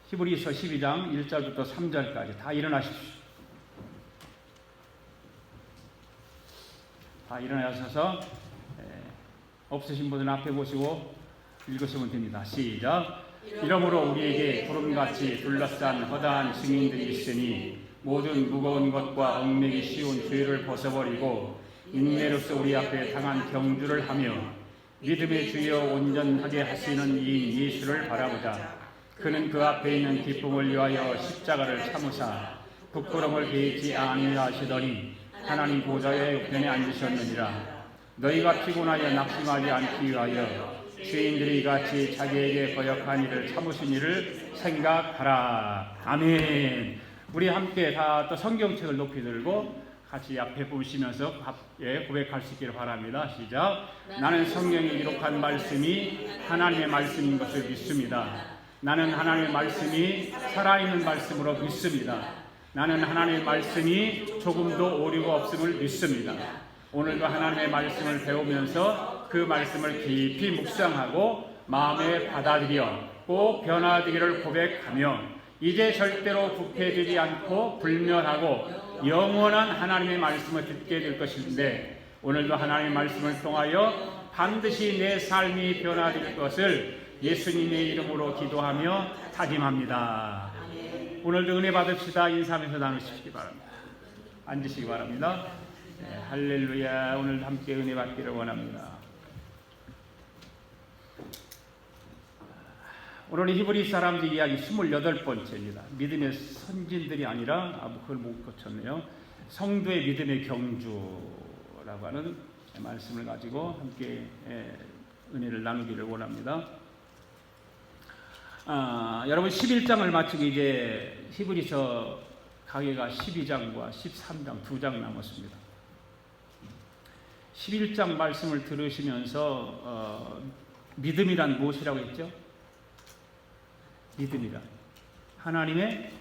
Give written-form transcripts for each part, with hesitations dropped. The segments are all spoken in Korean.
히브리서 12장 1절부터 3절까지 다 일어나십시오. 다 일어나셔서 없으신 분은 앞에 보시고 읽으시면 됩니다. 시작. 이러므로 우리에게 구름같이 둘러싼 허다한 증인들이 있으니 모든 무거운 것과 얽매기 쉬운 죄를 벗어버리고 인내로서 우리 앞에 당한 경주를 하며 믿음의 주여 온전하게 하시는 이 예수를 바라보자. 그는 그 앞에 있는 기쁨을 위하여 십자가를 참으사 부끄러움을 개의치 아니하시더니 하나님 보좌의 우편에 앉으셨느니라. 너희가 피곤하여 낙심하지 않기 위하여 죄인들이 같이 자기에게 거역한 일을 참으신 일을 생각하라. 아멘. 우리 함께 다 또 성경책을 높이 들고 같이 앞에 보시면서 고백할 수 있기를 바랍니다. 시작. 나는 성경에 기록한 말씀이 하나님의 말씀인 것을 믿습니다. 나는 하나님의 말씀이 살아있는 말씀으로 믿습니다. 나는 하나님의 말씀이 조금도 오류가 없음을 믿습니다. 오늘도 하나님의 말씀을 배우면서 그 말씀을 깊이 묵상하고 마음에 받아들여 꼭 변화되기를 고백하며 이제 절대로 부패되지 않고 불멸하고 영원한 하나님의 말씀을 듣게 될 것인데 오늘도 하나님의 말씀을 통하여 반드시 내 삶이 변화될 것을 예수님의 이름으로 기도하며 다짐합니다. 오늘도 은혜 받읍시다. 인사하면서 나누시기 바랍니다. 앉으시기 바랍니다. 네, 할렐루야. 오늘 함께 은혜 받기를 원합니다. 오늘 히브리 사람들 이야기 28번째입니다. 믿음의 선진들이 아니라 그걸 못 고쳤네요. 성도의 믿음의 경주라고 하는 말씀을 가지고 함께 은혜를 나누기를 원합니다. 여러분 11장을 마치고 이제 히브리서 강해가 12장과 13장 2장 남았습니다. 11장 말씀을 들으시면서 믿음이란 무엇이라고 했죠? 믿음이란 하나님의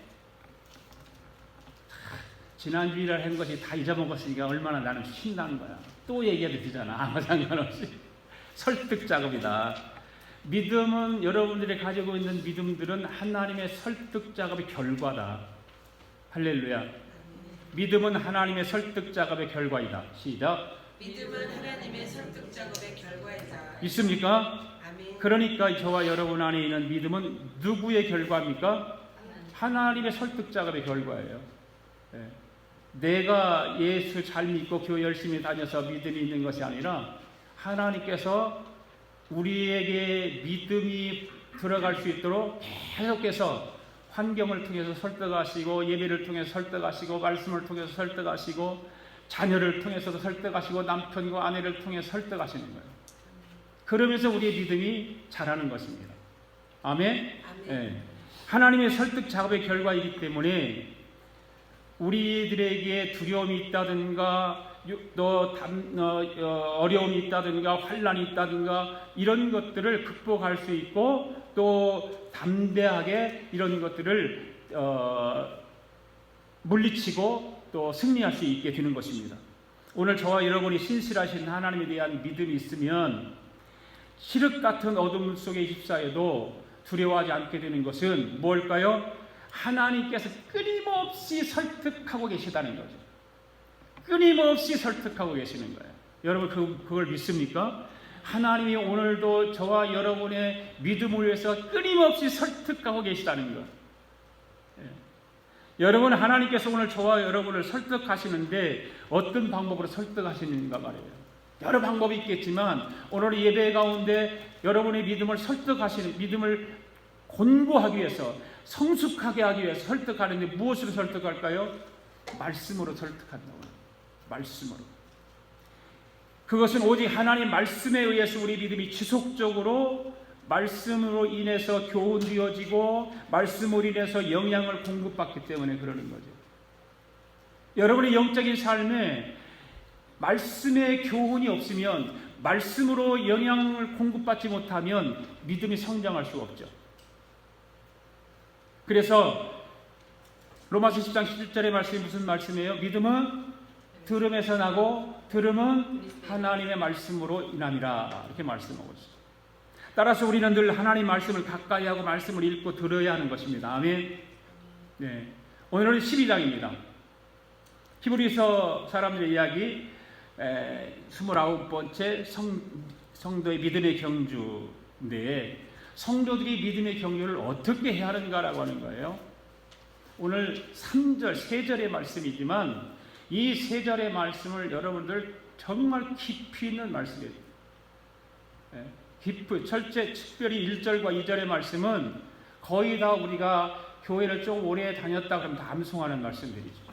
지난주일날 한 것이 다 잊어먹었으니까 얼마나 나는 신난 거야. 또 얘기해도 되잖아. 아무 상관없이. 설득 작업이다. 믿음은 여러분들이 가지고 있는 믿음들은 하나님의 설득 작업의 결과다. 할렐루야. 믿음은 하나님의 설득 작업의 결과이다. 시작. 믿음은 하나님의 설득 작업의 결과이다. 있습니까? 아멘. 그러니까 저와 여러분 안에 있는 믿음은 누구의 결과입니까? 하나님의 설득 작업의 결과예요. 네. 내가 예수 잘 믿고 교회 열심히 다녀서 믿음이 있는 것이 아니라 하나님께서 우리에게 믿음이 들어갈 수 있도록 계속해서 환경을 통해서 설득하시고 예배를 통해서 설득하시고 말씀을 통해서 설득하시고 자녀를 통해서도 설득하시고 남편과 아내를 통해서 설득하시는 거예요. 그러면서 우리의 믿음이 자라는 것입니다. 아멘? 네. 하나님의 설득 작업의 결과이기 때문에 우리들에게 두려움이 있다든가 어려움이 있다든가 환난이 있다든가 이런 것들을 극복할 수 있고 또 담대하게 이런 것들을 물리치고 또 승리할 수 있게 되는 것입니다. 오늘 저와 여러분이 신실하신 하나님에 대한 믿음이 있으면 칠흑 같은 어둠 속에 휩싸여도 두려워하지 않게 되는 것은 뭘까요? 하나님께서 끊임없이 설득하고 계시다는 거죠. 끊임없이 설득하고 계시는 거예요. 여러분 그걸 믿습니까? 하나님이 오늘도 저와 여러분의 믿음을 위해서 끊임없이 설득하고 계시다는 것. 여러분 하나님께서 오늘 저와 여러분을 설득하시는데 어떤 방법으로 설득하시는가 말이에요. 여러 방법이 있겠지만 오늘 예배 가운데 여러분의 믿음을 설득하시는 믿음을 곤고하기 위해서 성숙하게 하기 위해서 설득하는데 무엇으로 설득할까요? 말씀으로 설득한다고. 말씀으로. 그것은 오직 하나님 말씀에 의해서 우리 믿음이 지속적으로 말씀으로 인해서 교훈되어지고 말씀으로 인해서 영향을 공급받기 때문에 그러는 거죠. 여러분의 영적인 삶에 말씀의 교훈이 없으면 말씀으로 영향을 공급받지 못하면 믿음이 성장할 수가 없죠. 그래서 로마서 10장 11절의 말씀이 무슨 말씀이에요? 믿음은 들음에서 나고 들음은 하나님의 말씀으로 인함이라 이렇게 말씀하고 있어요. 따라서 우리는 늘 하나님 말씀을 가까이 하고 말씀을 읽고 들어야 하는 것입니다. 아멘. 네. 오늘은 12장입니다. 히브리서 사람들의 이야기 29번째 성도의 믿음의 경주인데, 성도들이 믿음의 경주를 어떻게 해야 하는가라고 하는 거예요. 오늘 3절, 3절의 말씀이지만 이 3절의 말씀을 여러분들 정말 깊이 있는 말씀이에요. 특별히 1절과 2절의 말씀은 거의 다 우리가 교회를 좀 오래 다녔다 그러면 다 암송하는 말씀들이죠.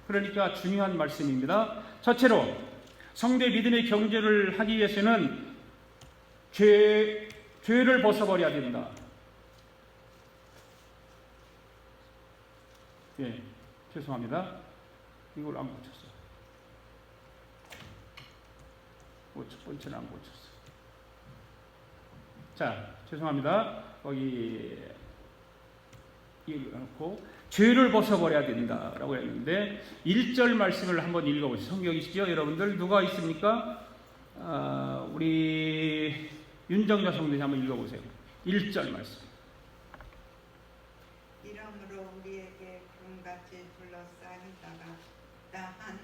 그러니까 중요한 말씀입니다. 첫째로 성도의 믿음의 경주를 하기 위해서는 죄를 벗어버려야 된다. 예, 죄송합니다. 이걸 안 고쳤어요. 첫 번째는 안 고쳤어요. 자, 죄송합니다. 거기 이걸 놓고 죄를 벗어버려야 된다라고 했는데 1절 말씀을 한번 읽어보세요. 성경이시죠? 여러분들 누가 있습니까? 우리 윤정자 성도님 한번 읽어보세요. 1절 말씀. 이러므로 우리에게 구름같이 둘러싸이다가 다한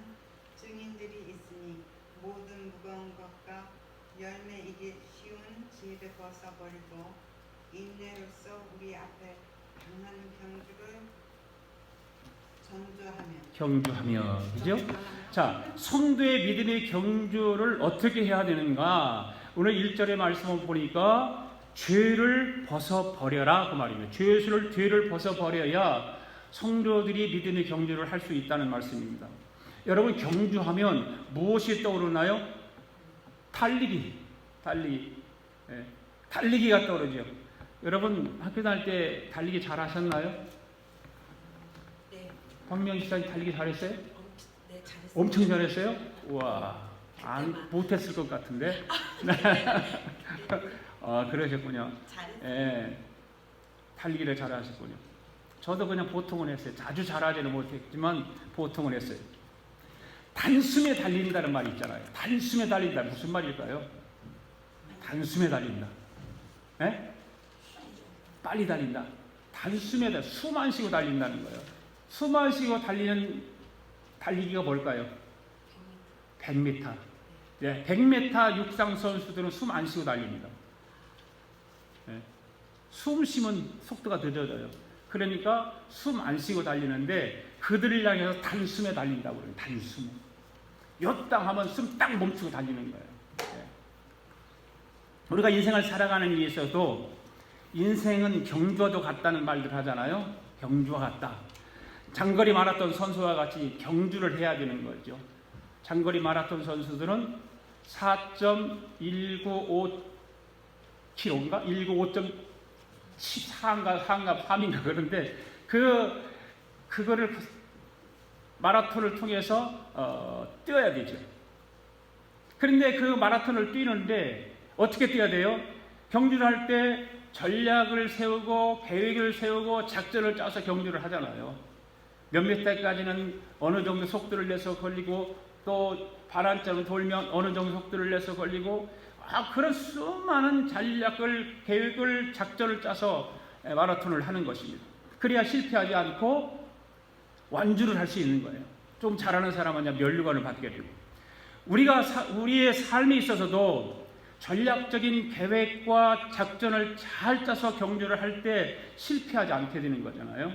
증인들이 있으니 모든 무거운 것과 열매이기 쉬운 지혜를 벗어버리고 인내로써 우리 앞에 강한 경주를 경주하며, 그죠? 자, 성도의 믿음의 경주를 어떻게 해야 되는가? 오늘 1절의 말씀을 보니까 죄를 벗어버려라 그 말입니다. 죄를 벗어버려야 성도들이 믿음의 경주를 할 수 있다는 말씀입니다. 여러분, 경주하면 무엇이 떠오르나요? 달리기가 떠오르죠. 여러분 학교 다닐 때 달리기 잘 하셨나요? 네. 황명희 시장님 달리기 잘했어요? 네, 잘했어요. 엄청 잘했어요? 우와, 못했을 것 같은데. 그러셨군요. 잘했어요. 예, 달리기를 잘하셨군요. 저도 그냥 보통은 했어요. 자주 잘하지는 못했지만 보통은 했어요. 단숨에 달린다는 말이 있잖아요. 단숨에 달린다. 무슨 말일까요? 단숨에 달린다. 예? 빨리 달린다. 단숨에 숨 안 쉬고 달린다는 거예요. 숨 안 쉬고 달리는 달리기가 뭘까요? 100m. 예, 100m 육상 선수들은 숨 안 쉬고 달립니다. 예, 숨 쉬면 속도가 늦어져요. 그러니까 숨 안 쉬고 달리는데 그들을 향해서 단숨에 달린다고 그래요. 단숨에. 요땅 하면 숨 딱 멈추고 달리는 거예요. 예. 우리가 인생을 살아가는 데 있어도 인생은 경주와도 같다는 말들 하잖아요. 경주와 같다. 장거리 마라톤 선수와 같이 경주를 해야 되는 거죠. 장거리 마라톤 선수들은 4.195km인가? 195.4인가 3인가 그런데 그거를 마라톤을 통해서 뛰어야 되죠. 그런데 그 마라톤을 뛰는데 어떻게 뛰어야 돼요? 경주를 할 때 전략을 세우고 계획을 세우고 작전을 짜서 경주를 하잖아요. 몇몇 대까지는 어느 정도 속도를 내서 걸리고 또 반환점을 돌면 어느 정도 속도를 내서 걸리고 그런 수많은 전략을 계획을 작전을 짜서 마라톤을 하는 것입니다. 그래야 실패하지 않고 완주를 할 수 있는 거예요. 좀 잘하는 사람은 면류관을 받게 되고 우리의 삶에 있어서도 전략적인 계획과 작전을 잘 짜서 경주를 할 때 실패하지 않게 되는 거잖아요.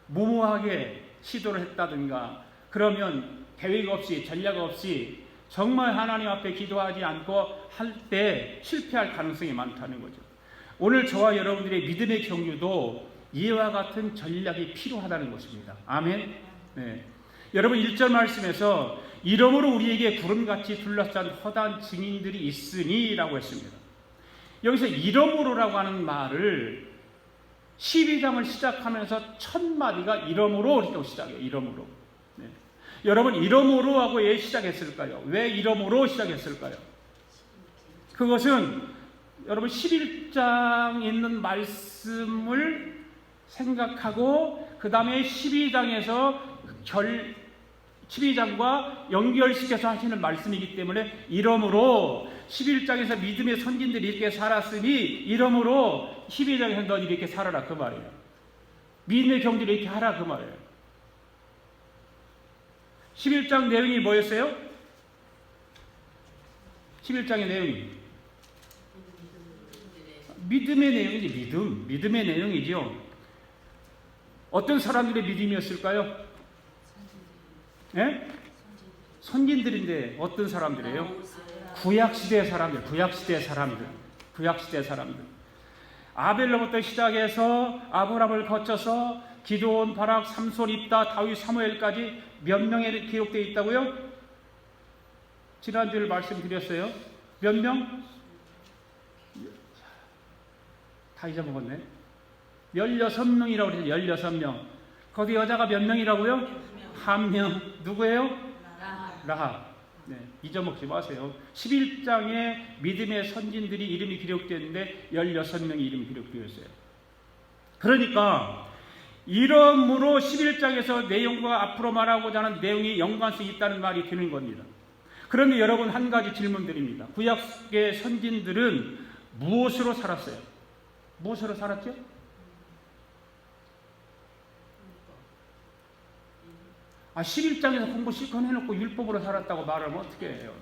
무모하게 시도를 했다든가 그러면 계획 없이 전략 없이 정말 하나님 앞에 기도하지 않고 할 때 실패할 가능성이 많다는 거죠. 오늘 저와 여러분들의 믿음의 경주도 이와 같은 전략이 필요하다는 것입니다. 아멘. 네. 여러분 1절 말씀에서 이러므로 우리에게 구름같이 둘러싼 허다한 증인들이 있으니 라고 했습니다. 여기서 이러므로라고 하는 말을 12장을 시작하면서 첫 마디가 이러므로 이렇게 시작해요. 이러므로. 네. 여러분 이러므로 하고 왜 시작했을까요? 왜 이러므로 시작했을까요? 그것은 여러분 11장에 있는 말씀을 생각하고 그 다음에 12장에서 12장과 연결시켜서 하시는 말씀이기 때문에 이러므로 11장에서 믿음의 선진들이 이렇게 살았으니 이러므로 12장에서 넌 이렇게 살아라 그 말이에요. 믿음의 경주를 이렇게 하라 그 말이에요. 11장 내용이 뭐였어요? 11장의 내용이 믿음의 내용이지. 믿음의 내용이죠. 어떤 사람들의 믿음이었을까요? 예? 선진들인데 어떤 사람들이에요? 구약시대 사람들. 아벨로부터 시작해서 아브라함을 거쳐서 기드온, 바락, 삼손, 입다, 다윗, 사무엘까지 몇 명에 기록되어 있다고요? 지난주에 말씀드렸어요. 몇 명? 다 잊어먹었네. 16명이라고 그랬어요. 16명. 거기 여자가 몇 명이라고요? 한 명. 누구예요? 라합. 네, 잊어먹지 마세요. 11장에 믿음의 선진들이 이름이 기록되었는데 16명의 이름이 기록되어 있어요. 그러니까 이러므로 11장에서 내용과 앞으로 말하고자 하는 내용이 연관성이 있다는 말이 드는 겁니다. 그런데 여러분 한 가지 질문 드립니다. 구약의 선진들은 무엇으로 살았어요? 무엇으로 살았죠? 아, 11장에서 공부 실컷 해놓고 율법으로 살았다고 말하면 어떻게 해요?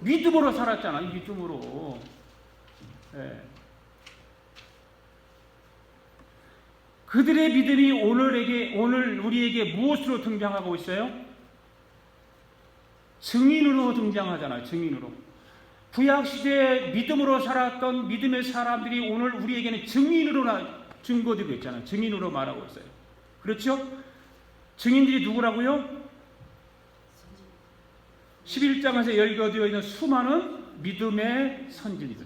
믿음으로 살았잖아요. 믿음으로. 네. 그들의 믿음이 오늘 우리에게 무엇으로 등장하고 있어요? 증인으로 등장하잖아요. 증인으로. 구약시대에 믿음으로 살았던 믿음의 사람들이 오늘 우리에게는 증인으로 증거되고 있잖아요. 증인으로 말하고 있어요. 그렇죠? 증인들이 누구라고요? 11장에서 열거되어 있는 수많은 믿음의 선진들.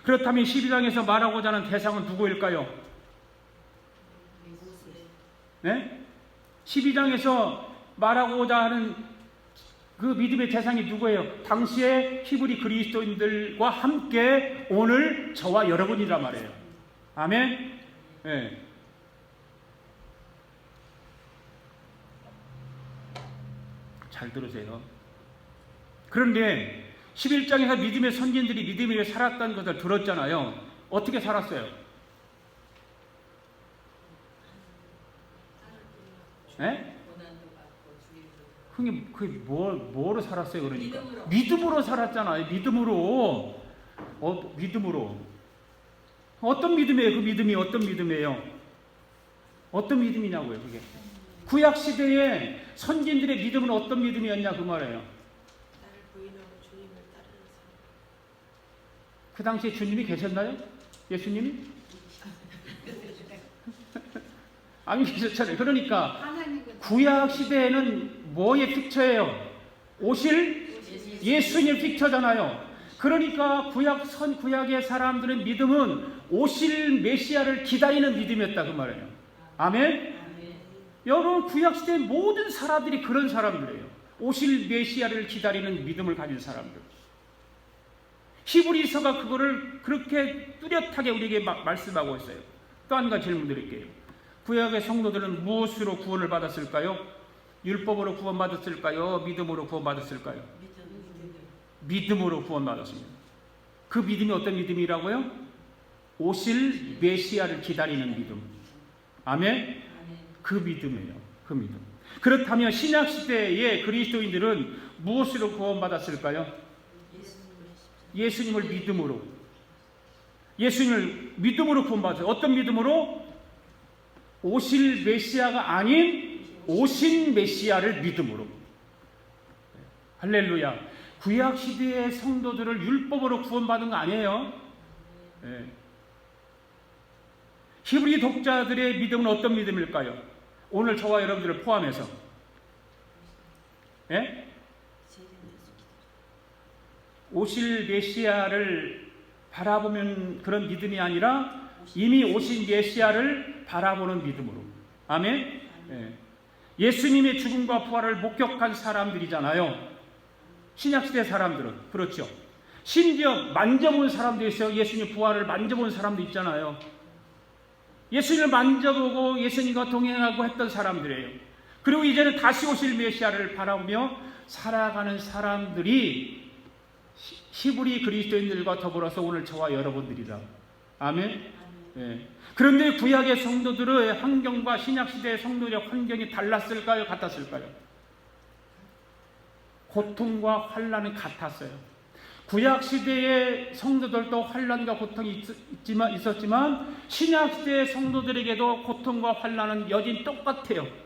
그렇다면 12장에서 말하고자 하는 대상은 누구일까요? 네? 12장에서 말하고자 하는 그 믿음의 대상이 누구예요? 당시의 히브리 그리스도인들과 함께 오늘 저와 여러분이란 말이에요. 아멘? 네. 잘 들으세요. 그런데 11장에서 믿음의 선진들이 믿음을 살았다는 것을 들었잖아요. 어떻게 살았어요? 네? 그게 뭐로 살았어요? 그러니까 믿음으로 살았잖아요. 믿음으로. 믿음으로. 어떤 믿음이에요? 그 믿음이 어떤 믿음이에요? 어떤 믿음이냐고요, 그게. 구약 시대에 선진들의 믿음은 어떤 믿음이었냐 그 말이에요. 그 당시에 주님이 계셨나요? 예수님이? 안 계셨잖아요. 그러니까 구약 시대에는 뭐의 픽처예요? 오실 예수님 픽처잖아요. 그러니까 구약의 사람들의 믿음은 오실 메시아를 기다리는 믿음이었다 그 말이에요. 아멘? 여러분 구약시대의 모든 사람들이 그런 사람들이에요. 오실 메시아를 기다리는 믿음을 가진 사람들. 히브리서가 그거를 그렇게 뚜렷하게 우리에게 말씀하고 있어요. 또 한 가지 질문 드릴게요. 구약의 성도들은 무엇으로 구원을 받았을까요? 율법으로 구원받았을까요? 믿음으로 구원받았을까요? 믿음으로 구원받았습니다. 그 믿음이 어떤 믿음이라고요? 오실 메시아를 기다리는 믿음. 아멘? 그 믿음이에요. 그 믿음. 그렇다면 신약시대의 그리스도인들은 무엇으로 구원받았을까요? 예수님을 믿음으로. 예수님을 믿음으로 구원받았어요. 어떤 믿음으로? 오실 메시아가 아닌 오신 메시아를 믿음으로. 할렐루야. 구약시대의 성도들을 율법으로 구원받은 거 아니에요. 네. 히브리 독자들의 믿음은 어떤 믿음일까요? 오늘 저와 여러분들을 포함해서. 예? 오실 메시아를 바라보면 그런 믿음이 아니라 이미 오신 메시아를 바라보는 믿음으로. 아멘? 예. 예수님의 죽음과 부활을 목격한 사람들이잖아요. 신약시대 사람들은. 그렇죠. 심지어 만져본 사람도 있어요. 예수님 부활을 만져본 사람도 있잖아요. 예수님을 만져보고 예수님과 동행하고 했던 사람들이에요. 그리고 이제는 다시 오실 메시아를 바라보며 살아가는 사람들이 히브리 그리스도인들과 더불어서 오늘 저와 여러분들이다. 아멘. 예. 그런데 구약의 성도들의 환경과 신약시대의 성도들의 환경이 달랐을까요? 같았을까요? 고통과 환난은 같았어요. 구약시대의 성도들도 환난과 고통이 있었지만 신약시대의 성도들에게도 고통과 환난은 여진 똑같아요.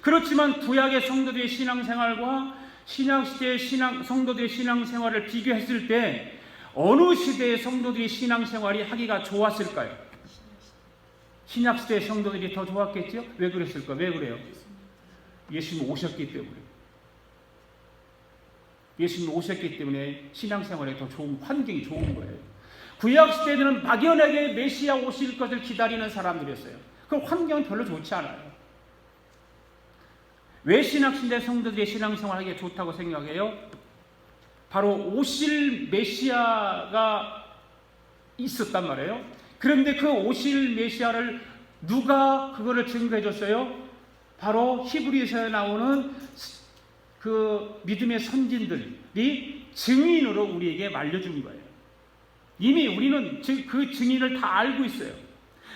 그렇지만 구약의 성도들의 신앙생활과 신약시대의 성도들의 신앙생활을 비교했을 때 어느 시대의 성도들이 신앙생활이 하기가 좋았을까요? 신약시대의 성도들이 더 좋았겠죠? 왜 그랬을까? 왜 그래요? 예수님 오셨기 때문에. 예수님 오셨기 때문에 신앙생활에 더 좋은 환경이 좋은 거예요. 구약시대에는 막연하게 메시아 오실 것을 기다리는 사람들이었어요. 그 환경은 별로 좋지 않아요. 왜 신약시대 성도들의 신앙생활하기가 좋다고 생각해요? 바로 오실 메시아가 있었단 말이에요. 그런데 그 오실 메시아를 누가 그거를 증거해 줬어요? 바로 히브리서에 나오는 그 믿음의 선진들이 증인으로 우리에게 말려준 거예요. 이미 우리는 그 증인을 다 알고 있어요.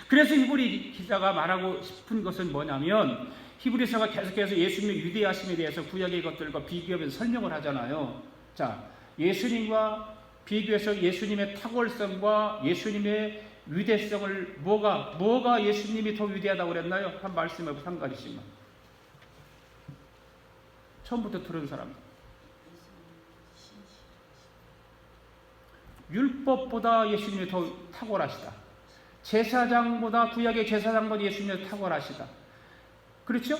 그래서 히브리 기자가 말하고 싶은 것은 뭐냐면 히브리서가 계속해서 예수님의 위대하심에 대해서 구약의 것들과 비교하면서 설명을 하잖아요. 자, 예수님과 비교해서 예수님의 탁월성과 예수님의 위대성을 뭐가 예수님이 더 위대하다고 그랬나요? 한 말씀해 보세요. 한 가지씩만. 처음부터 들은 사람. 율법보다 예수님이 더 탁월하시다. 제사장보다 구약의 제사장보다 예수님이 더 탁월하시다. 그렇죠?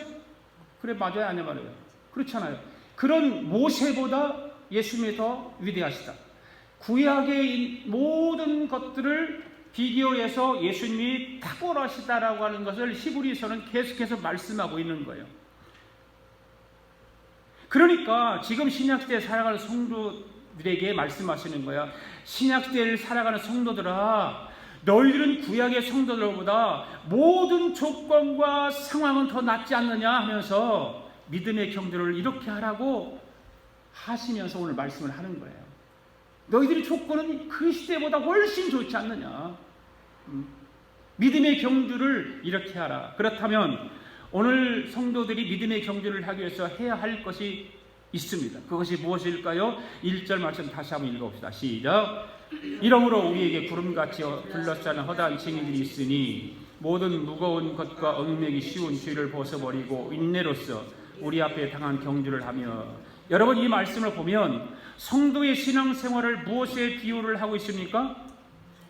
그래 맞아요? 아니요 말이에요? 그렇잖아요. 그런 모세보다 예수님이 더 위대하시다. 구약의 모든 것들을 비교해서 예수님이 탁월하시다라고 하는 것을 히브리서는 계속해서 말씀하고 있는 거예요. 그러니까 지금 신약시대에 살아가는 성도들에게 말씀하시는 거야. 신약시대를 살아가는 성도들아, 너희들은 구약의 성도들보다 모든 조건과 상황은 더 낫지 않느냐 하면서 믿음의 경주를 이렇게 하라고 하시면서 오늘 말씀을 하는 거예요. 너희들의 조건은 그 시대보다 훨씬 좋지 않느냐. 믿음의 경주를 이렇게 하라. 그렇다면 오늘 성도들이 믿음의 경주를 하기 위해서 해야 할 것이 있습니다. 그것이 무엇일까요? 1절 말씀 다시 한번 읽어봅시다. 시작. 이러므로 우리에게 구름같이 둘러싸는 허다한 증인들이 있으니 모든 무거운 것과 얽매기 쉬운 죄를 벗어버리고 인내로써 우리 앞에 당한 경주를 하며. 여러분, 이 말씀을 보면 성도의 신앙생활을 무엇에 비유를 하고 있습니까?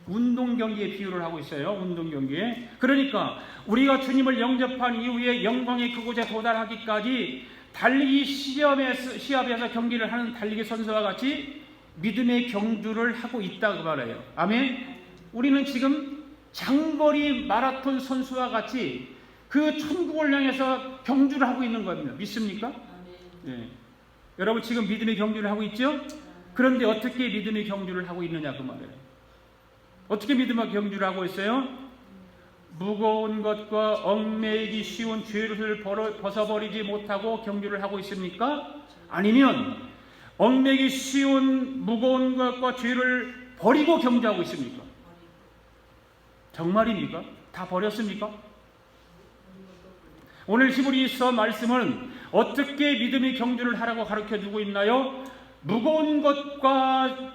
운동경기에 비유를 하고 있어요. 운동경기에. 그러니까 우리가 주님을 영접한 이후에 영광의 그곳에 도달하기까지 달리기 시합에서 경기를 하는 달리기 선수와 같이 믿음의 경주를 하고 있다 그 말이에요. 아멘. 우리는 지금 장거리 마라톤 선수와 같이 그 천국을 향해서 경주를 하고 있는 겁니다. 믿습니까? 네. 여러분 지금 믿음의 경주를 하고 있죠? 그런데 어떻게 믿음의 경주를 하고 있느냐 그 말이에요. 어떻게 믿음의 경주를 하고 있어요? 무거운 것과 얽매이기 쉬운 죄를 벗어버리지 못하고 경주를 하고 있습니까? 아니면 얽매이기 쉬운 무거운 것과 죄를 버리고 경주하고 있습니까? 정말입니까? 다 버렸습니까? 오늘 히브리서 말씀은 어떻게 믿음의 경주를 하라고 가르쳐주고 있나요? 무거운 것과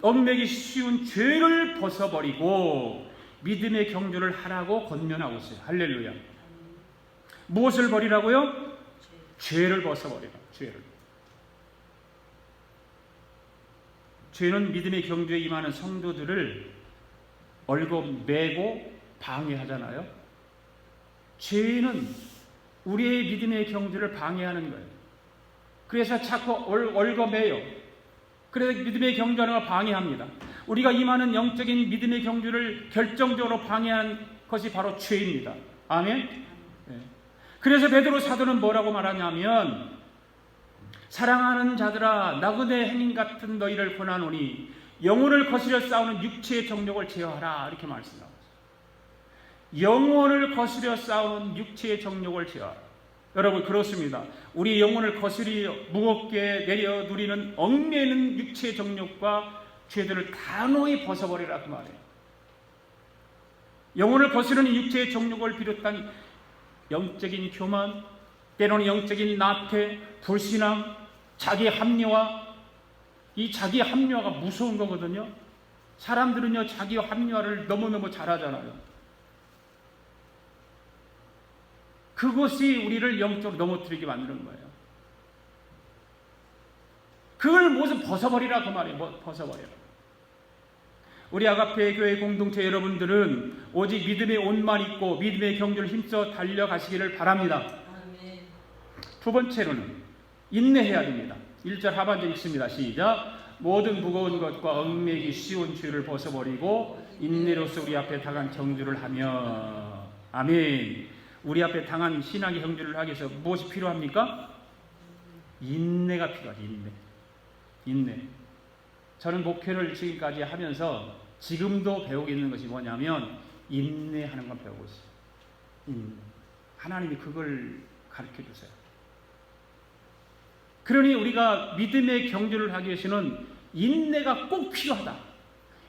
얽매이기 쉬운 죄를 벗어버리고 믿음의 경주를 하라고 권면하고 있어요. 할렐루야. 무엇을 버리라고요? 죄를 벗어버리라. 죄는 믿음의 경주에 임하는 성도들을 얽어매고 방해하잖아요. 죄는 우리의 믿음의 경주를 방해하는 거예요. 그래서 자꾸 얽어매요. 그래서 믿음의 경주하는 걸 방해합니다. 우리가 임하는 영적인 믿음의 경주를 결정적으로 방해하는 것이 바로 죄입니다. 아멘. 네. 그래서 베드로 사도는 뭐라고 말하냐면 사랑하는 자들아 나그네 행인 같은 너희를 권하노니 영혼을 거스려 싸우는 육체의 정욕을 제어하라 이렇게 말씀하고 있어요. 영혼을 거스려 싸우는 육체의 정욕을 제어하라. 여러분 그렇습니다. 우리 영혼을 거스리 무겁게 내려 누리는 얽매이는 육체의 정욕과 죄들을 단호히 벗어버리라 그 말이에요. 영혼을 거스르는 육체의 정욕을 비롯한 영적인 교만, 때로는 영적인 나태, 불신앙, 자기 합리화. 이 자기 합리화가 무서운 거거든요. 사람들은요 자기 합리화를 너무너무 잘하잖아요. 그것이 우리를 영적으로 넘어뜨리게 만드는 거예요. 그걸 모두 벗어버리라 그 말이에요. 벗어버려라. 우리 아가페 교회 공동체 여러분들은 오직 믿음의 옷만 입고 믿음의 경주를 힘써 달려가시기를 바랍니다. 아멘. 두 번째로는 인내해야 됩니다. 1절 하반절 읽습니다. 시작. 모든 무거운 것과 얽매이기 쉬운 죄를 벗어버리고 인내로서 우리 앞에 당한 경주를 하며. 아멘. 우리 앞에 당한 신앙의 경주를 하기 위해서 무엇이 필요합니까? 인내가 필요하죠. 인내. 저는 목회를 지금까지 하면서 지금도 배우고 있는 것이 뭐냐면 인내하는 걸 배우고 있어요. 인내. 하나님이 그걸 가르쳐 주세요. 그러니 우리가 믿음의 경주를 하기 위해서는 인내가 꼭 필요하다.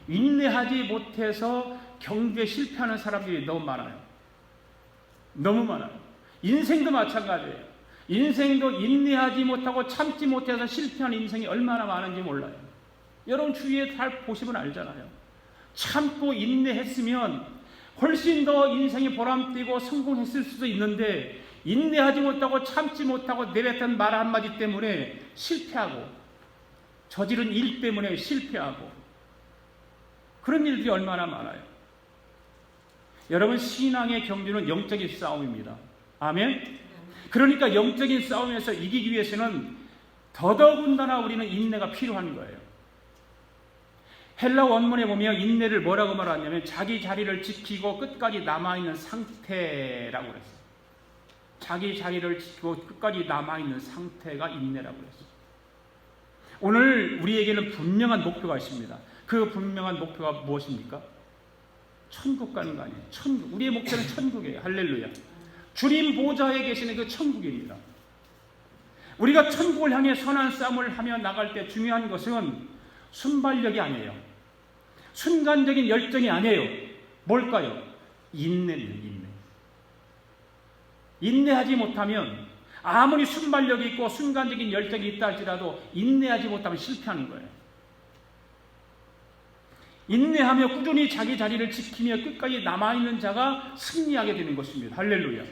인내하지 못해서 경주에 실패하는 사람들이 너무 많아요. 너무 많아요. 인생도 마찬가지예요. 인생도 인내하지 못하고 참지 못해서 실패하는 인생이 얼마나 많은지 몰라요. 여러분 주위에 잘 보시면 알잖아요. 참고 인내했으면 훨씬 더 인생이 보람되고 성공했을 수도 있는데 인내하지 못하고 참지 못하고 내뱉은 말 한마디 때문에 실패하고 저지른 일 때문에 실패하고 그런 일들이 얼마나 많아요. 여러분 신앙의 경주는 영적인 싸움입니다. 아멘? 그러니까 영적인 싸움에서 이기기 위해서는 더더군다나 우리는 인내가 필요한 거예요. 헬라 원문에 보면 인내를 뭐라고 말하냐면 자기 자리를 지키고 끝까지 남아있는 상태라고 그랬어요. 자기 자리를 지키고 끝까지 남아있는 상태가 인내라고 그랬어요. 오늘 우리에게는 분명한 목표가 있습니다. 그 분명한 목표가 무엇입니까? 천국 가는 거 아니에요. 천국. 우리의 목표는 천국이에요. 할렐루야. 주님 보좌에 계시는 그 천국입니다. 우리가 천국을 향해 선한 싸움을 하며 나갈 때 중요한 것은 순발력이 아니에요. 순간적인 열정이 아니에요. 뭘까요? 인내입니다. 인내하지 못하면 아무리 순발력이 있고 순간적인 열정이 있다 할지라도 인내하지 못하면 실패하는 거예요. 인내하며 꾸준히 자기 자리를 지키며 끝까지 남아있는 자가 승리하게 되는 것입니다. 할렐루야.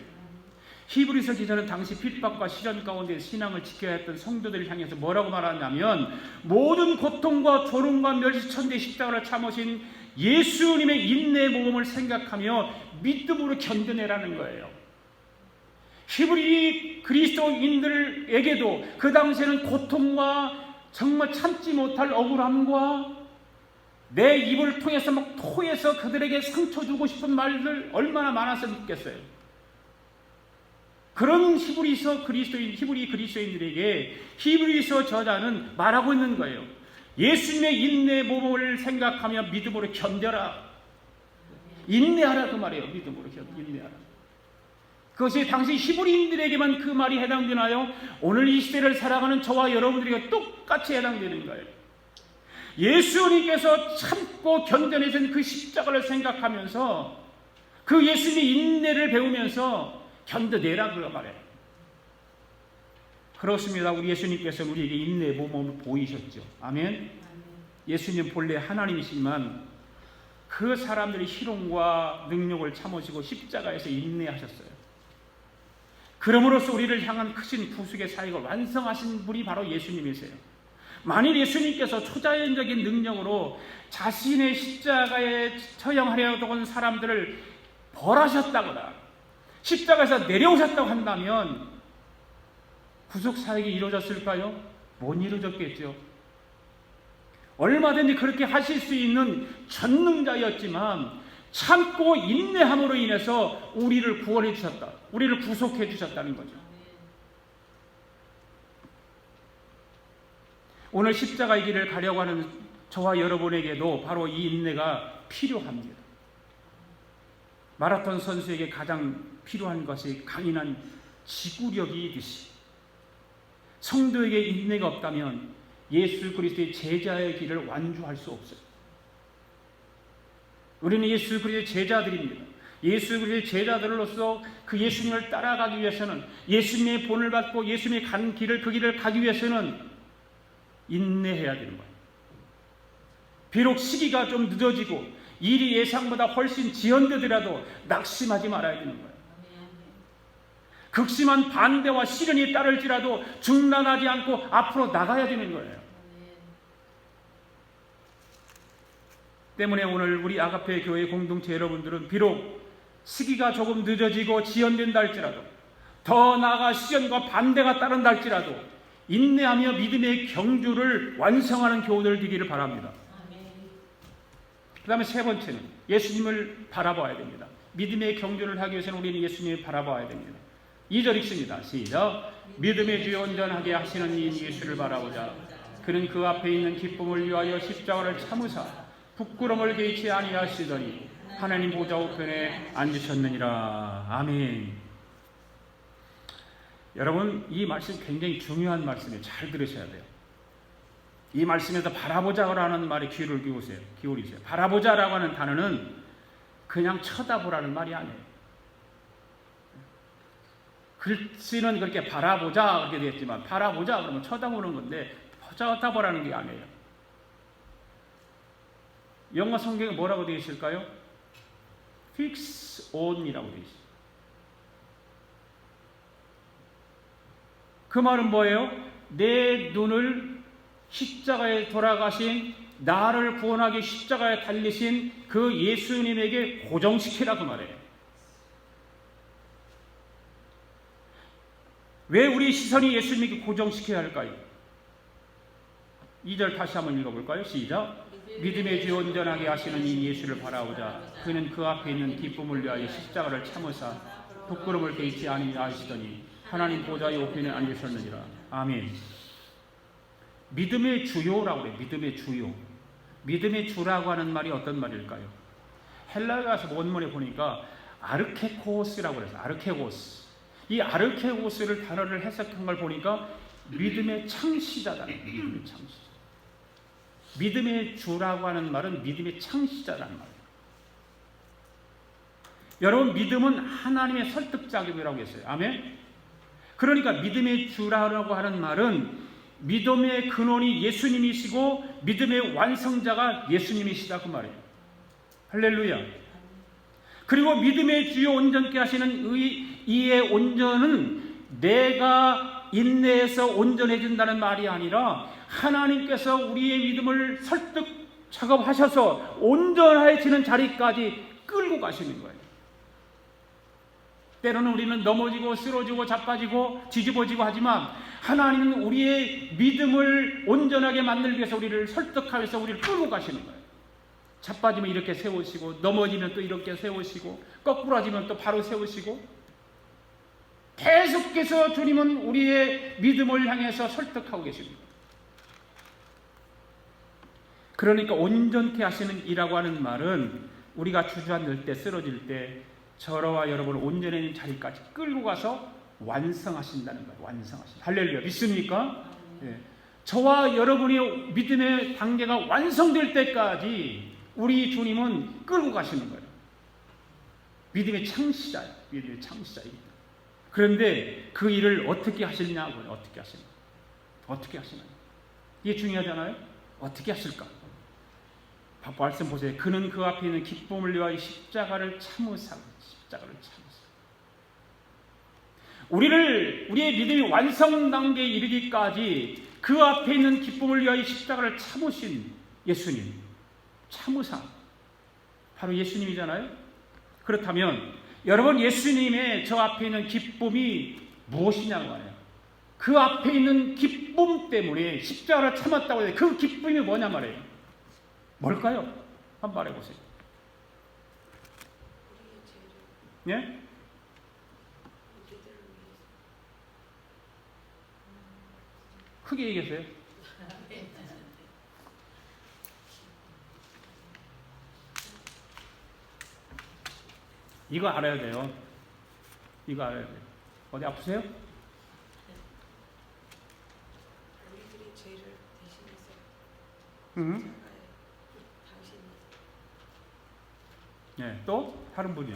히브리서 기자는 당시 핍박과 시련 가운데 신앙을 지켜야 했던 성도들을 향해서 뭐라고 말하냐면 모든 고통과 조롱과 멸시천대 십자가를 참으신 예수님의 인내의 모범을 생각하며 믿음으로 견뎌내라는 거예요. 히브리 그리스도인들에게도 그 당시에는 고통과 정말 참지 못할 억울함과 내 입을 통해서 막 토해서 그들에게 상처 주고 싶은 말들 얼마나 많았었겠어요. 그런 히브리 그리스도인들에게 히브리서 저자는 말하고 있는 거예요. 예수님의 인내의 모범을 생각하며 믿음으로 견뎌라. 인내하라 그 말이에요. 믿음으로 인내하라. 그것이 당시 히브리인들에게만 그 말이 해당되나요? 오늘 이 시대를 살아가는 저와 여러분들에게 똑같이 해당되는 거예요. 예수님께서 참고 견뎌내신 그 십자가를 생각하면서 그 예수님의 인내를 배우면서 견뎌내라 그런 말이에요. 그렇습니다. 우리 예수님께서 우리에게 인내의 모범을 보이셨죠. 아멘. 예수님 본래 하나님이시지만 그 사람들의 희롱과 능력을 참으시고 십자가에서 인내하셨어요. 그럼으로써 우리를 향한 크신 구속의 사역을 완성하신 분이 바로 예수님이세요. 만일 예수님께서 초자연적인 능력으로 자신의 십자가에 처형하려고 온 사람들을 벌하셨다거나 십자가에서 내려오셨다고 한다면 구속사역이 이루어졌을까요? 못 이루어졌겠죠. 얼마든지 그렇게 하실 수 있는 전능자였지만 참고 인내함으로 인해서 우리를 구원해 주셨다. 우리를 구속해 주셨다는 거죠. 오늘 십자가의 길을 가려고 하는 저와 여러분에게도 바로 이 인내가 필요합니다. 마라톤 선수에게 가장 필요한 것이 강인한 지구력이듯이 성도에게 인내가 없다면 예수 그리스도의 제자의 길을 완주할 수 없어요. 우리는 예수 그리스도의 제자들입니다. 예수 그리스도의 제자들로서 그 예수님을 따라가기 위해서는, 예수님의 본을 받고 예수님의 간 길을, 그 길을 가기 위해서는 인내해야 되는 거예요. 비록 시기가 좀 늦어지고 일이 예상보다 훨씬 지연되더라도 낙심하지 말아야 되는 거예요. 극심한 반대와 시련이 따를지라도 중단하지 않고 앞으로 나가야 되는 거예요. 때문에 오늘 우리 아가페 교회 공동체 여러분들은 비록 시기가 조금 늦어지고 지연된다 할지라도, 더 나아가 시련과 반대가 따른다 할지라도 인내하며 믿음의 경주를 완성하는 교우들 되기를 바랍니다. 그 다음에 세 번째는 예수님을 바라봐야 됩니다. 믿음의 경주를 하기 위해서는 우리는 예수님을 바라봐야 됩니다. 2절 읽습니다. 시작. 믿음의 주여 온전하게 하시는 이 예수를 바라보자. 그는 그 앞에 있는 기쁨을 위하여 십자가를 참으사 부끄러움을 개의치 아니하시더니 하나님 보좌 우편에 앉으셨느니라. 아멘. 여러분, 이 말씀 굉장히 중요한 말씀이에요. 잘 들으셔야 돼요. 이 말씀에서 바라보자라는 말에 귀를 기울이세요. 바라보자라고 하는 단어는 그냥 쳐다보라는 말이 아니에요. 글씨는 그렇게 바라보자 그렇게 되었지만, 바라보자 그러면 쳐다보는 건데 쳐다보라는 게 아니에요. 영어 성경에 뭐라고 되어 있을까요? Fix on이라고 되어 있어요. 그 말은 뭐예요? 내 눈을 십자가에 돌아가신, 나를 구원하기 십자가에 달리신 그 예수님에게 고정시키라 그 말이에요. 왜 우리 시선이 예수님에게 고정시켜야 할까요? 2절 다시 한번 읽어볼까요? 시작. 믿음의 주 온전하게 하시는 이 예수를 바라보자. 그는 그 앞에 있는 기쁨을 위하여 십자가를 참으사 부끄러움을 개의치 아니하시더니 하나님 보좌의 우편에 앉으셨느니라. 아멘. 믿음의 주요라고 그래요. 믿음의 주요. 믿음의 주라고 하는 말이 어떤 말일까요? 헬라에 가서 원문에 보니까 아르케고스라고 그래서 아르케고스. 이 아르케고스를 단어를 해석한 걸 보니까 믿음의 창시자다. 믿음의 창시자. 믿음의 주라고 하는 말은 믿음의 창시자라는 말이에요. 여러분, 믿음은 하나님의 설득 작용이라고 했어요. 아멘. 그러니까 믿음의 주라고 하는 말은 믿음의 근원이 예수님이시고 믿음의 완성자가 예수님이시다 그 말이에요. 할렐루야. 그리고 믿음의 주요 온전케 하시는 이의 온전은 내가 인내해서 온전해진다는 말이 아니라 하나님께서 우리의 믿음을 설득 작업하셔서 온전해지는 자리까지 끌고 가시는 거예요. 때로는 우리는 넘어지고 쓰러지고 자빠지고 뒤집어지고 하지만 하나님은 우리의 믿음을 온전하게 만들기 위해서 우리를 설득하여서 우리를 끌고 가시는 거예요. 자빠지면 이렇게 세우시고, 넘어지면 또 이렇게 세우시고, 거꾸로 하지면 또 바로 세우시고, 계속해서 주님은 우리의 믿음을 향해서 설득하고 계십니다. 그러니까 온전케 하시는 이라고 하는 말은 우리가 주저앉을 때, 쓰러질 때 저와 여러분을 온전해진 자리까지 끌고 가서 완성하신다는 거예요. 완성하신다. 할렐루야. 믿습니까? 예. 저와 여러분의 믿음의 단계가 완성될 때까지 우리 주님은 끌고 가시는 거예요. 믿음의 창시자예요. 믿음의 창시자입니다. 그런데 그 일을 어떻게 하시느냐고요. 어떻게 하시느냐. 어떻게 하시느냐. 이게 중요하잖아요. 어떻게 하실까? 말씀 보세요. 그는 그 앞에 있는 기쁨을 위하여 십자가를 참으사. 십자가를 참으사. 우리의 믿음이 완성 단계에 이르기까지 그 앞에 있는 기쁨을 위하여 십자가를 참으신 예수님. 참으사. 바로 예수님이잖아요. 그렇다면 여러분, 예수님의 저 앞에 있는 기쁨이 무엇이냐고 말해요. 그 앞에 있는 기쁨 때문에 십자가를 참았다고 해요. 그 기쁨이 뭐냐 말이에요. 뭘까요? 한번 말해보세요. 예? 크게 얘기하세요. 이거 알아야 돼요. 이거 알아야 돼요. 어디 아프세요? 우리들이 죄를 대신해서 응? 십자가에 당신이 네, 또 다른 분이요.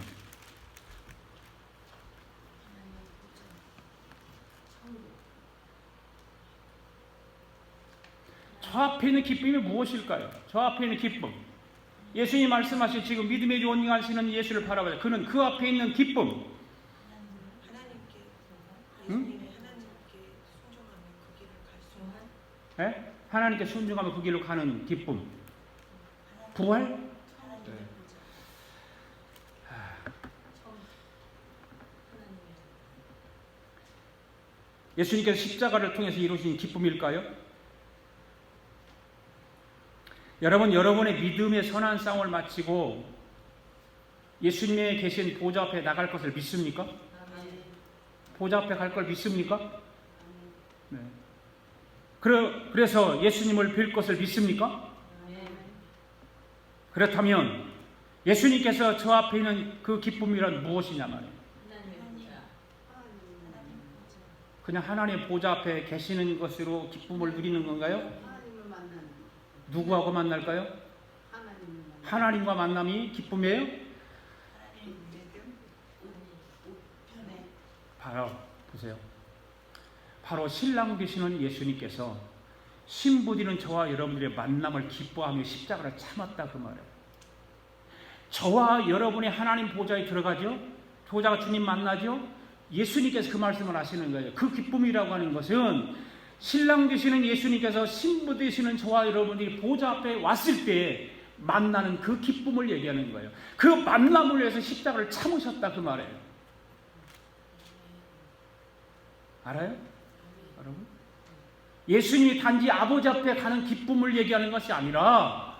저 앞에 있는 기쁨이 무엇일까요? 저 앞에 있는 기쁨. 예수님이 말씀하신 지금 믿음의 원하시는 예수를 바라봐요. 그는 그 앞에 있는 기쁨. 하나님께 응? 예수님의 하나님께 순종하며 그 길을 갈 수 있는 예? 하나님께 순종하며 그 길로 가는 기쁨. 부활? 예수님께서 십자가를 통해서 이루신 기쁨일까요? 여러분, 여러분의 믿음의 선한 싸움을 마치고 예수님의 계신 보좌 앞에 나갈 것을 믿습니까? 보좌 앞에 갈 걸 믿습니까? 네. 그래서 예수님을 뵐 것을 믿습니까? 그렇다면 예수님께서 저 앞에 있는 그 기쁨이란 무엇이냐 말이에요. 그냥 하나님의 보좌 앞에 계시는 것으로 기쁨을 누리는 건가요? 누구하고 만날까요? 하나님과 만남이 기쁨이에요? 바로 보세요. 바로 신랑 되시는 예수님께서 신부 되는 저와 여러분들의 만남을 기뻐하며 십자가를 참았다 그 말이에요. 저와 여러분의 하나님 보좌에 들어가죠. 보좌가 주님 만나죠. 예수님께서 그 말씀을 하시는 거예요. 그 기쁨이라고 하는 것은 신랑 되시는 예수님께서 신부 되시는 저와 여러분들이 보좌 앞에 왔을 때 만나는 그 기쁨을 얘기하는 거예요. 그 만남을 위해서 십자가를 참으셨다 그 말이에요. 알아요? 여러분? 예수님이 단지 아버지 앞에 가는 기쁨을 얘기하는 것이 아니라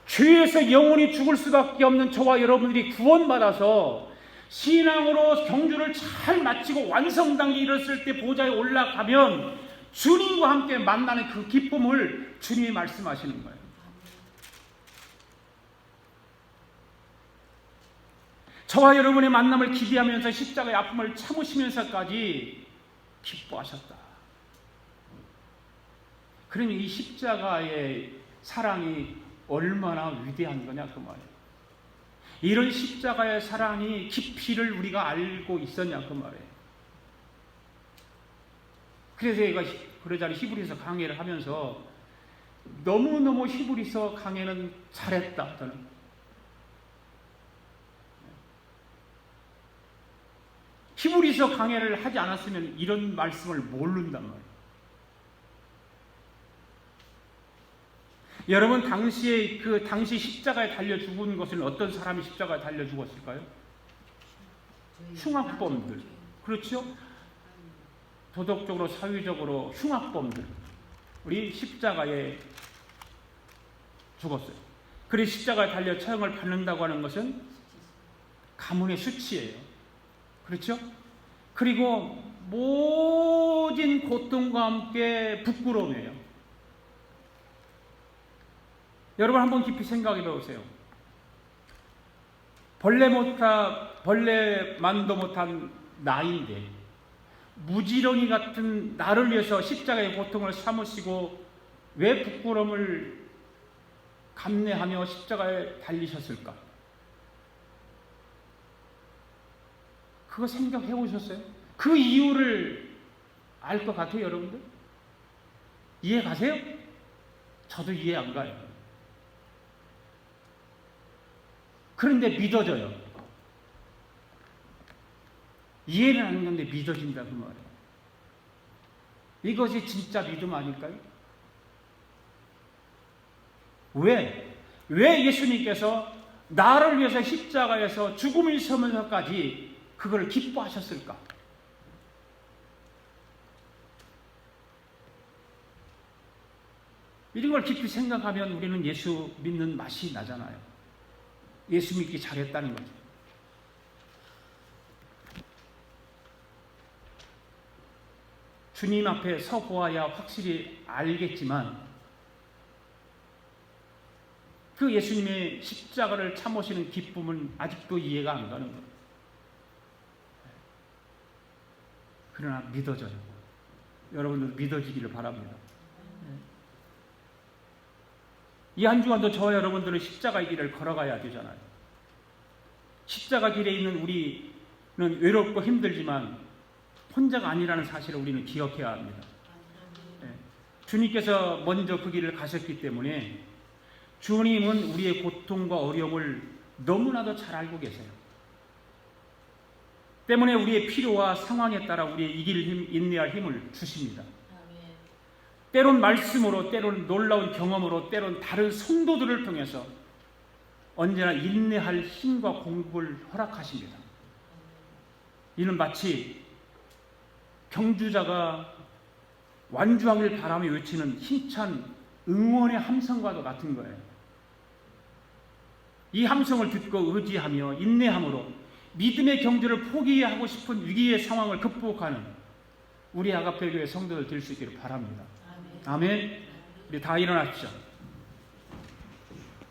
죄에서 영원히 죽을 수밖에 없는 저와 여러분들이 구원받아서 신앙으로 경주를 잘 마치고 완성 단계에 이르렀을 때 보좌에 올라가면 주님과 함께 만나는 그 기쁨을 주님이 말씀하시는 거예요. 저와 여러분의 만남을 기대하면서 십자가의 아픔을 참으시면서까지 기뻐하셨다. 그러니 이 십자가의 사랑이 얼마나 위대한 거냐 그 말이에요. 이런 십자가의 사랑이 깊이를 우리가 알고 있었냐 그 말이에요. 그래서 제가 그러자니 히브리서 강해를 하면서 너무너무 히브리서 강해는 잘했다 저는. 히브리서 강해를 하지 않았으면 이런 말씀을 모른단 말이에요. 여러분 당시 십자가에 달려 죽은 것은 어떤 사람이 십자가에 달려 죽었을까요? 흉악범들. 그렇죠? 도덕적으로 사회적으로 흉악범들. 우리 십자가에 죽었어요. 그래서 십자가에 달려 처형을 받는다고 하는 것은 가문의 수치예요. 그렇죠? 그리고 모진 고통과 함께 부끄러움이에요. 여러분 한번 깊이 생각해 보세요. 벌레만도 못한 나인데 무지렁이 같은 나를 위해서 십자가의 고통을 참으시고 왜 부끄러움을 감내하며 십자가에 달리셨을까? 그거 생각해 보셨어요? 그 이유를 알 것 같아요, 여러분들? 이해 가세요? 저도 이해 안 가요. 그런데 믿어져요. 이해는 안 가는데 믿어진다 그 말이에요. 이것이 진짜 믿음 아닐까요? 왜 예수님께서 나를 위해서 십자가에서 죽음을 서면서까지 그걸 기뻐하셨을까? 이런 걸 깊이 생각하면 우리는 예수 믿는 맛이 나잖아요. 예수 믿기 잘했다는 거죠. 주님 앞에 서 보아야 확실히 알겠지만 그 예수님의 십자가를 참으시는 기쁨은 아직도 이해가 안 가는 거예요. 그러나 믿어져요. 여러분들 믿어지기를 바랍니다. 이 한 주간도 저와 여러분들은 십자가의 길을 걸어가야 되잖아요. 십자가 길에 있는 우리는 외롭고 힘들지만 혼자가 아니라는 사실을 우리는 기억해야 합니다. 주님께서 먼저 그 길을 가셨기 때문에 주님은 우리의 고통과 어려움을 너무나도 잘 알고 계세요. 때문에 우리의 필요와 상황에 따라 우리의 이길 힘, 인내할 힘을 주십니다. 때론 말씀으로, 때론 놀라운 경험으로, 때론 다른 성도들을 통해서 언제나 인내할 힘과 공부를 허락하십니다. 이는 마치 경주자가 완주하길 바라며 외치는 힘찬 응원의 함성과도 같은 거예요. 이 함성을 듣고 의지하며 인내함으로 믿음의 경주를 포기하고 싶은 위기의 상황을 극복하는 우리 아가페 교회 성도들 될 수 있기를 바랍니다. 아멘. 우리 다 일어나십시오.